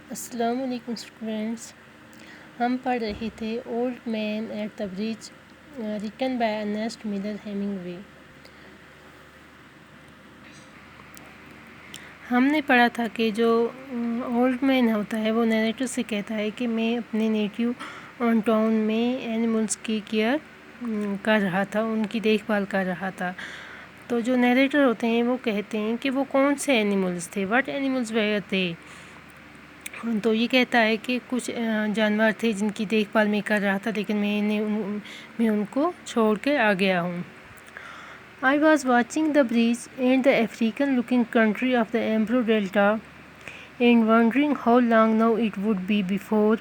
السلام علیکم اسٹوڈینٹس، ہم پڑھ رہے تھے old man at the bridge written by Ernest Miller Hemingway. ہم نے پڑھا تھا کہ جو اولڈ مین ہوتا ہے وہ نیریٹر سے کہتا ہے کہ میں اپنے نیٹیو ٹاؤن میں اینیملس کی کیئر کر رہا تھا، ان کی دیکھ بھال کر رہا تھا۔ تو جو نیریٹر ہوتے ہیں وہ کہتے ہیں کہ وہ کون سے اینیملس تھے، واٹ اینیملس ویئر تھے۔ تو یہ کہتا ہے کہ کچھ جانور تھے جن کی دیکھ بھال میں کر رہا تھا، لیکن میں ان کو چھوڑ کے آ گیا ہوں۔ I was watching the breeze and the African-looking country of the Ebro Delta and wondering how long now it would be before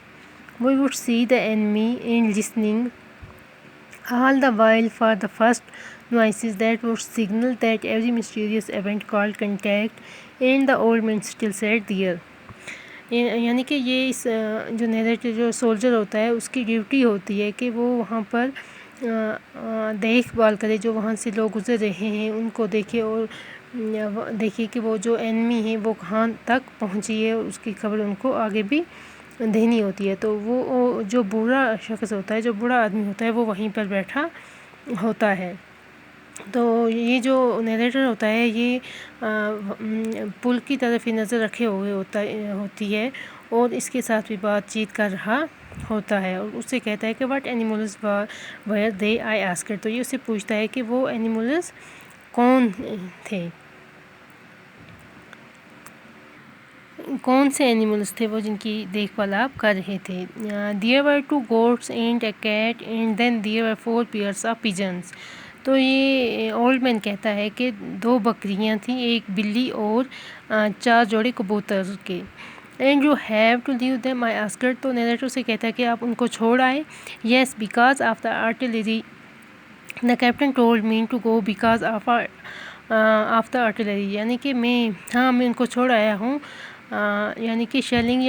we would see the enemy, and listening all the while for the first noises that would signal that every mysterious event called contact, and the old man still sat there. یعنی کہ یہ اس جو narrator جو soldier ہوتا ہے اس کی duty ہوتی ہے کہ وہ وہاں پر دیکھ بھال کرے، جو وہاں سے لوگ گزر رہے ہیں ان کو دیکھے اور دیکھے کہ وہ جو اینمی ہیں وہ کہاں تک پہنچی ہے، اور اس کی خبر ان کو آگے بھی دینی ہوتی ہے۔ تو وہ جو بوڑھا شخص ہوتا ہے، جو بوڑھا آدمی ہوتا ہے، وہ وہیں پر بیٹھا ہوتا ہے۔ تو یہ جو نیریٹر ہوتا ہے یہ پل کی طرف ہی نظر رکھے ہوئے ہوتی ہے اور اس کے ساتھ بھی بات چیت کر رہا ہوتا ہے، اور اس سے کہتا ہے کہ what animals where they I asked. تو یہ اس سے پوچھتا ہے کہ وہ اینیملز کون تھے، کون سے اینیملز تھے وہ جن کی دیکھ بھال آپ کر رہے تھے۔ There were 2 goats and a cat and then there were 4 pairs of pigeons۔ تو یہ اولڈ مین کہتا ہے کہ 2 بکریاں تھیں، ایک بلی اور 4 جوڑے کبوتر کے۔ And you have to leave them I asked. تو نیریٹر سے کہتا ہے کہ آپ ان کو چھوڑ آئے۔ Yes because of the artillery, the captain told me to go because of the artillery, یعنی کہ میں ان کو چھوڑ آیا ہوں، یعنی کہ شیلنگ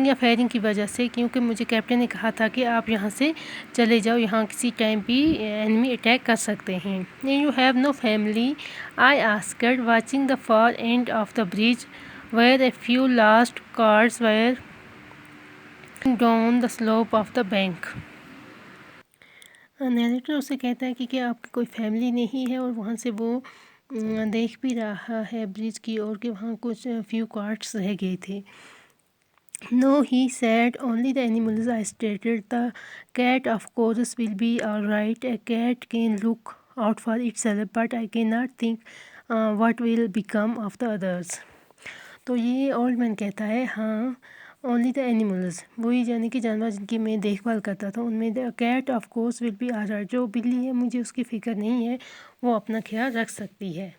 یا فائرنگ کی وجہ سے، کیونکہ مجھے کیپٹن نے کہا تھا کہ آپ یہاں سے چلے جاؤ، یہاں کسی ٹائم بھی اینمی اٹیک کر سکتے ہیں۔ You have no family I asked, watching the for and of the bridge where a few last cars where down the slope of the bank. Narrator اسے کہتا ہے کہ کیا آپ کی کوئی فیملی نہیں ہے، اور وہاں سے وہ دیکھ بھی رہا ہے برج کی اور کہ وہاں کچھ فیو کارٹس رہ گئے تھے۔ No, he said, only the animals I stated. The cat, of course, will be all right. A cat can look out for itself, but I cannot think what will become of the others. تو یہ old man کہتا ہے ہاں، only the animals، وہی یعنی کہ جانور جن کی میں دیکھ بھال کرتا تھا ان میں the cat, of course, will be all right۔ جو بلی ہے مجھے اس کی فکر نہیں ہے، وہ اپنا خیال رکھ سکتی ہے۔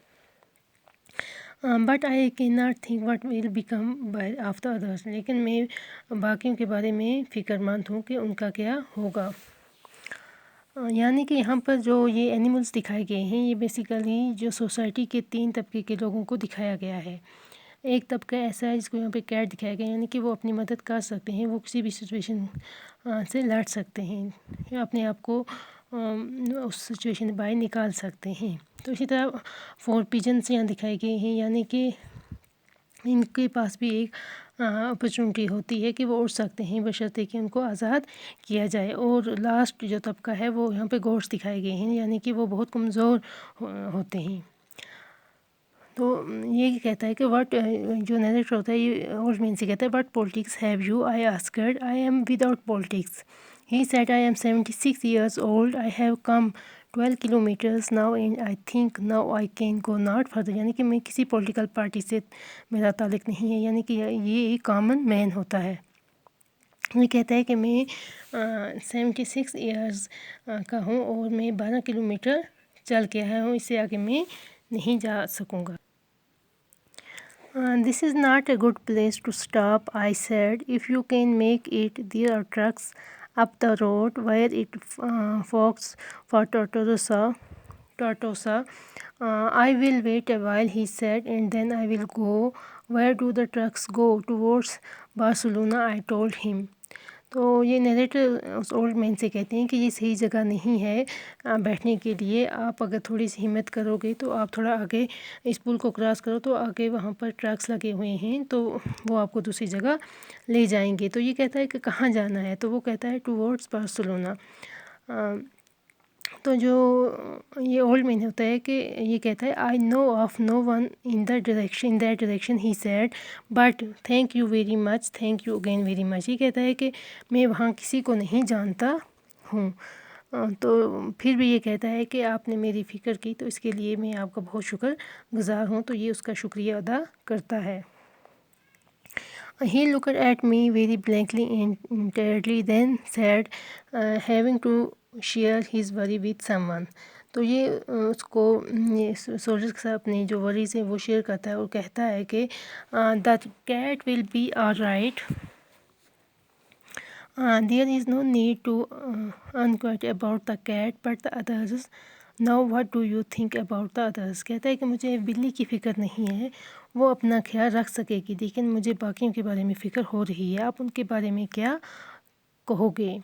But I can not think what will become of the others, لیکن میں باقیوں کے بارے میں فکر مند ہوں کہ ان کا کیا ہوگا۔ یعنی کہ یہاں پر جو یہ اینیملس دکھائے گئے ہیں یہ بیسیکلی جو سوسائٹی کے 3 طبقے کے لوگوں کو دکھایا گیا ہے۔ ایک طبقہ ایسا ہے جس کو یہاں پہ کیٹ دکھایا گیا ہے، یعنی کہ وہ اپنی مدد کر سکتے ہیں، وہ کسی بھی سچویشن سے لڑ سکتے ہیں یا اپنے آپ کو اس سچویشن باہر نکال سکتے ہیں۔ تو اسی طرح 4 پیجنس یہاں دکھائے گئے ہیں، یعنی کہ ان کے پاس بھی ایک اپرچونٹی ہوتی ہے کہ وہ اڑ سکتے ہیں بشرطے کہ ان کو آزاد کیا جائے۔ اور لاسٹ جو طبقہ ہے وہ یہاں پہ گوٹس دکھائے گئے ہیں، یعنی کہ وہ بہت کمزور ہوتے ہیں۔ تو یہ کہتا ہے کہ واٹ، جو نیریٹر ہوتا ہے یہ اولڈ مین سے کہتا ہے what politics have you I asked. I am without politics, he said I am 76 years old، I have come 12 kilometers now and I think now I can go not further۔ یعنی کہ میں کسی political party سے میرا تعلق نہیں ہے، یعنی کہ یہ ایک کامن مین ہوتا ہے۔ یہ کہتا ہے کہ میں 76 years کا ہوں اور میں 12 کلومیٹر چل کے آیا ہوں، اس سے آگے میں نہیں جا سکوں گا۔ This is not a good place to stop, I said. If you can make it, there are trucks up the road where it forks for Tortosa. I will wait a while, he said, and then I will go. Where do the trucks go? Towards Barcelona, I told him. تو یہ narrator اس old man سے کہتے ہیں کہ یہ صحیح جگہ نہیں ہے بیٹھنے کے لیے، آپ اگر تھوڑی سی ہمت کرو گے تو آپ تھوڑا آگے اس پل کو کراس کرو تو آگے وہاں پر ٹرکس لگے ہوئے ہیں تو وہ آپ کو دوسری جگہ لے جائیں گے۔ تو یہ کہتا ہے کہ کہاں جانا ہے، تو وہ کہتا ہے ٹوورڈس بارسلونا۔ تو جو یہ اولڈ مین ہوتا ہے کہ یہ کہتا ہے I know of no one in that direction he said but thank you very much, thank you again very much. یہ کہتا ہے کہ میں وہاں کسی کو نہیں جانتا ہوں، تو پھر بھی یہ کہتا ہے کہ آپ نے میری فکر کی تو اس کے لیے میں آپ کا بہت شکر گزار ہوں، تو یہ اس کا شکریہ ادا کرتا ہے۔ He looked at me very blankly and tiredly, then said, having to share his worry with someone. تو یہ اس کو سولجر کے ساتھ اپنی جو ورریز ہیں وہ شیئر کرتا ہے اور کہتا ہے کہ the cat will be all right. There is no need to inquire about the cat, but the others. Now what do you think about the others؟ کہتا ہے کہ مجھے بلی کی فکر نہیں ہے، وہ اپنا خیال رکھ سکے گی، لیکن مجھے باقیوں کے بارے میں فکر ہو رہی ہے، آپ ان کے بارے میں کیا کہو گے؟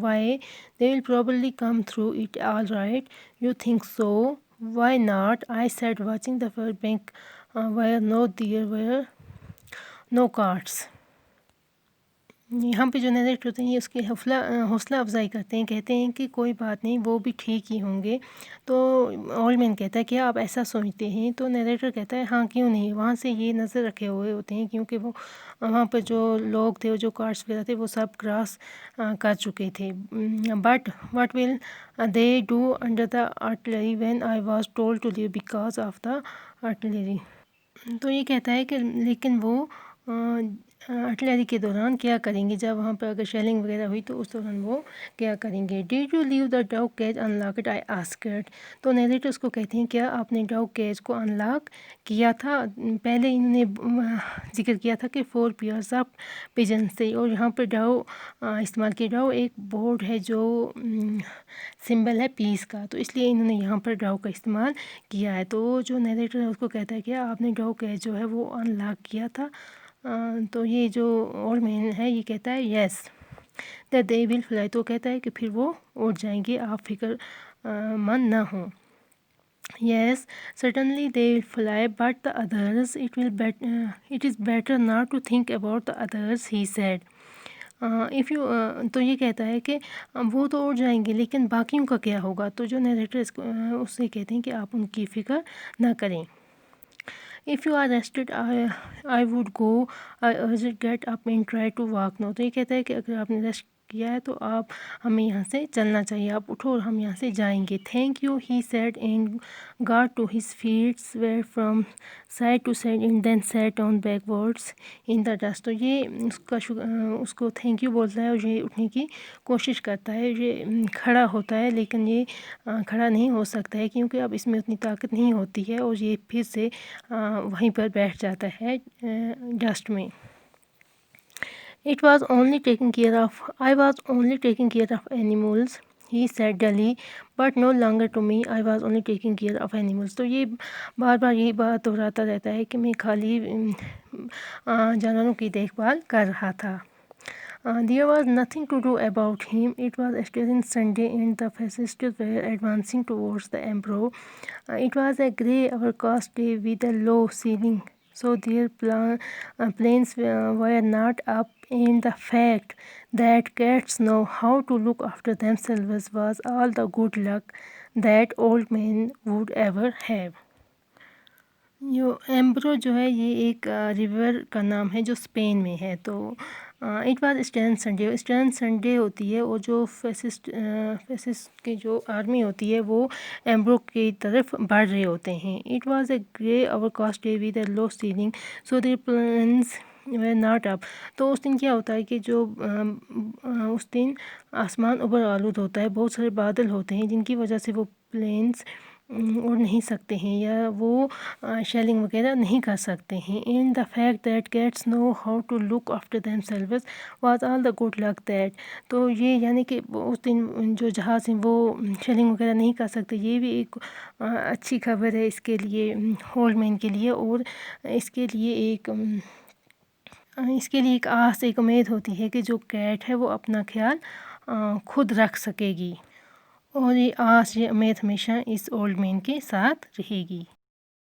Why they will probably come through it all right. You think so? Why not? I said, watching the fur bank where there were no carts. یہاں پہ جو نیریٹر ہوتے ہیں یہ اس کی حوصلہ افزائی کرتے ہیں، کہتے ہیں کہ کوئی بات نہیں، وہ بھی ٹھیک ہی ہوں گے۔ تو اولڈ مین کہتا ہے کیا آپ ایسا سوچتے ہیں؟ تو نیریٹر کہتا ہے ہاں کیوں نہیں، وہاں سے یہ نظر رکھے ہوئے ہوتے ہیں کیونکہ وہ وہاں پر جو لوگ تھے جو کارٹس وغیرہ تھے وہ سب کراس کر چکے تھے۔ But what will they do under the artillery when I was told to leave because of the artillery. تو یہ کہتا ہے کہ لیکن وہ آرٹلری کے دوران کیا کریں گے، جب وہاں پہ اگر شیلنگ وغیرہ ہوئی تو اس دوران وہ کیا کریں گے۔ Did you leave the dog cage unlocked I asked. تو نیریٹر اس کو کہتے ہیں کیا آپ نے ڈاگ کیج کو ان لاک کیا تھا؟ پہلے انہوں نے ذکر کیا تھا کہ 4 پیئرز آف پیجنس تھے اور یہاں پہ ڈاؤ استعمال کیا۔ ڈاؤ ایک بورڈ ہے جو سمبل ہے پیس کا، تو اس لیے انہوں نے یہاں پر ڈاؤ کا استعمال کیا ہے۔ تو جو نیریٹر ہے اس کو کہتا ہے کہ آپ نے ڈاؤ کیج جو ہے وہ ان لاک کیا تھا؟ تو یہ جو اولڈ مین ہے یہ کہتا ہے yes that they will fly, تو کہتا ہے کہ پھر وہ اڑ جائیں گے، آپ فکر مند نہ ہوں۔ Yes certainly they will fly but the others it is better not to think about the others he said if you. تو یہ کہتا ہے کہ وہ تو اڑ جائیں گے لیکن باقیوں کا کیا ہوگا؟ تو جو نیریٹر اس سے کہتے ہیں کہ آپ ان کی فکر نہ کریں۔ If you are rested, I would go. I urged, get up and try to walk now. تو یہ کہتا ہے کہ اگر آپ نے ریسٹ کیا ہے تو آپ ہمیں یہاں سے چلنا چاہیے، آپ اٹھو اور ہم یہاں سے جائیں گے۔ Thank you, he said and got to his feet, swayed from side to side and then sat down backwards in the dust. تو یہ اس کو تھینک یو بولتا ہے اور یہ اٹھنے کی کوشش کرتا ہے، یہ کھڑا ہوتا ہے لیکن یہ کھڑا نہیں ہو سکتا ہے کیونکہ اب اس میں اتنی طاقت نہیں ہوتی ہے اور یہ پھر سے وہیں پر بیٹھ جاتا ہے ڈسٹ میں۔ I was only taking care of animals, he said dully, but no longer to me. I was only taking care of animals. تو یہ بار بار یہی بات دہراتا رہتا ہے کہ میں خالی جانوروں کی دیکھ بھال کر رہا تھا۔ There was nothing to do about him. It was still Sunday and the fascists were advancing towards the Emperor. It was a grey overcast day with a low ceiling, so their planes were not up, and the fact that cats know how to look after themselves was all the good luck that old man would ever have. جو ایمبرو جو ہے یہ ایک river کا نام ہے جو Spain میں ہے۔ تو اٹ واز اسٹرن سنڈے ہوتی ہے اور جو فیسسٹ کی جو آرمی ہوتی ہے وہ ایمبرو کی طرف بڑھ رہے ہوتے ہیں۔ It was a grey overcast day with a low ceiling so there planes were not up. تو اس دن کیا ہوتا ہے کہ جو اس دن آسمان ابر آلود ہوتا ہے، بہت سارے بادل ہوتے ہیں جن کی وجہ سے وہ پلینز اڑ نہیں سکتے ہیں یا وہ شیلنگ وغیرہ نہیں کر سکتے ہیں۔ And the fact that cats know how to look after themselves was all the good luck that. تو یہ یعنی کہ اس دن جو جہاز ہیں وہ شیلنگ وغیرہ نہیں کر سکتے، یہ بھی ایک اچھی خبر ہے اس کے لیے، اولڈ مین کے لیے، اور اس کے لیے ایک اس کے لیے ایک آس ایک امید ہوتی ہے کہ جو کیٹ ہے وہ اپنا خیال خود رکھ سکے گی، اور یہ آس یہ امید ہمیشہ اس اولڈ مین کے ساتھ رہے گی۔